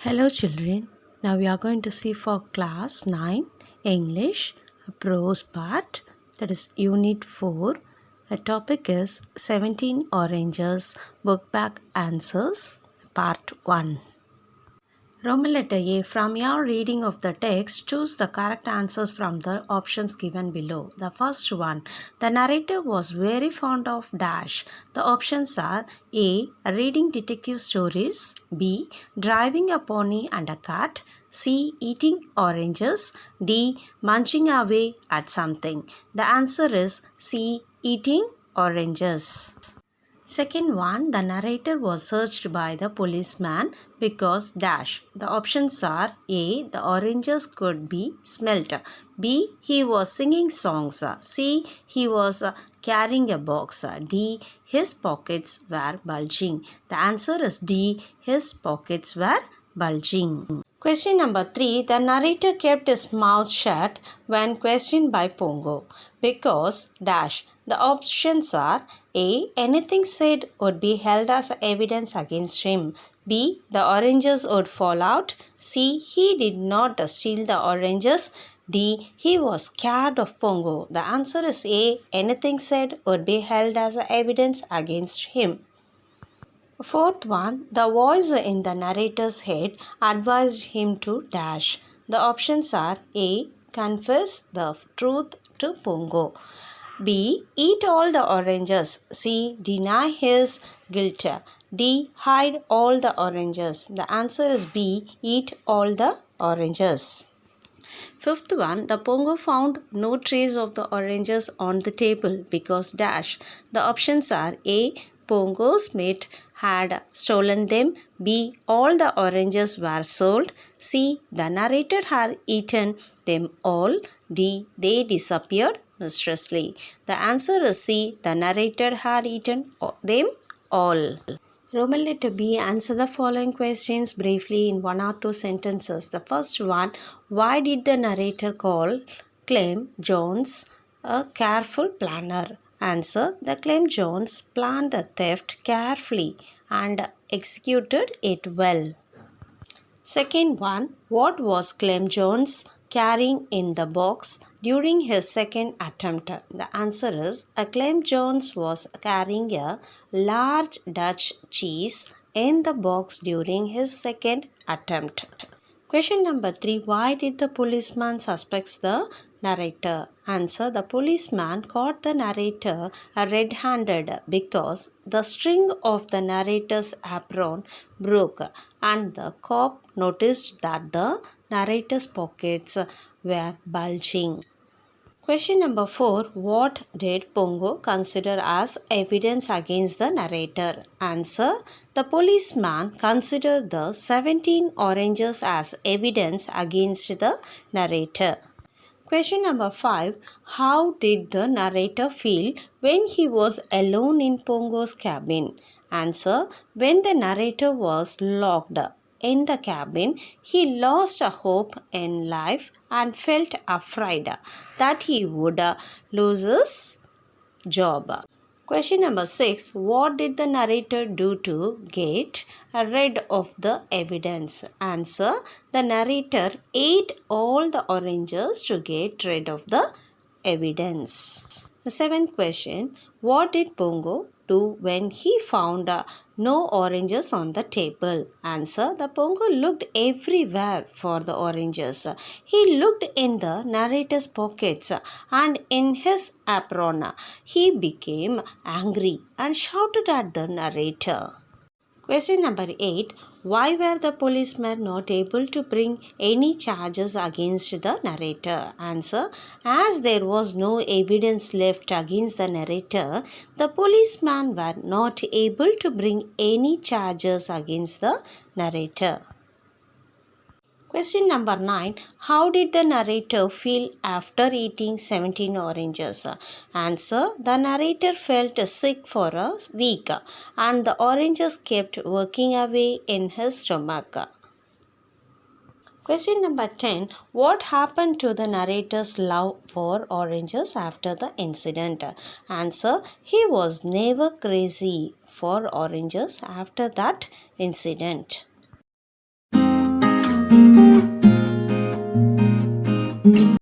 Hello children, now we are going to see for class 9 English prose part, that is unit 4. The topic is 17 oranges book back answers part 1. Roman letter A. From your reading of the text, choose the correct answers from the options given below. The first one, the narrator was very fond of dash. The options are A. Reading detective stories, B. Driving a pony and a cat, C. Eating oranges, D. Munching away at something. The answer is C. Eating oranges. Second one, the narrator was searched by the policeman because dash. The options are A. The oranges could be smelt. B. He was singing songs. C. He was carrying a box. D. His pockets were bulging. The answer is D. His pockets were bulging. Question number 3. The narrator kept his mouth shut when questioned by Pongo because dash. The options are A. Anything said would be held as evidence against him. B. The oranges would fall out. C. He did not steal the oranges. D. He was scared of Pongo. The answer is A. Anything said would be held as evidence against him. Fourth one, the voice in the narrator's head advised him to dash. The options are A. Confess the truth to Pongo. B. Eat all the oranges. C. Deny his guilt. D. Hide all the oranges. The answer is B. Eat all the oranges. Fifth one, the Pongo found no trace of the oranges on the table because dash. The options are A. Pongo's mate had stolen them. B. All the oranges were sold. C. The narrator had eaten them all. D. They disappeared mysteriously. The answer is C. The narrator had eaten them all. Roman letter B. Answer the following questions briefly in 1 or 2 sentences. The first one, why did the narrator call Clem Jones a careful planner? Answer, the Clem Jones planned the theft carefully and executed it well. Second one, what was Clem Jones carrying in the box during his second attempt? The answer is, Clem Jones was carrying a large Dutch cheese in the box during his second attempt. Question number 3. Why did the policeman suspect the narrator? Answer, the policeman caught the narrator red-handed because the string of the narrator's apron broke and the cop noticed that the narrator's pockets were bulging. Question number 4. What did Pongo consider as evidence against the narrator? Answer, the policeman considered the 17 oranges as evidence against the narrator. Question number 5. How did the narrator feel when he was alone in Pongo's cabin? Answer, when the narrator was locked in the cabin, he lost hope in life and felt afraid that he would lose his job. Question number 6. What did the narrator do to get rid of the evidence? Answer, the narrator ate all the oranges to get rid of the evidence. The 7th question. What did Pongo do when he found no oranges on the table? Answer, the Pongo looked everywhere for the oranges. He looked in the narrator's pockets and in his apron. He became angry and shouted at the narrator. Question number 8. Why were the policemen not able to bring any charges against the narrator? Answer, as there was no evidence left against the narrator, the policemen were not able to bring any charges against the narrator. Question number 9. How did the narrator feel after eating 17 oranges? Answer, the narrator felt sick for a week and the oranges kept working away in his stomach. Question number 10. What happened to the narrator's love for oranges after the incident? Answer, he was never crazy for oranges after that incident.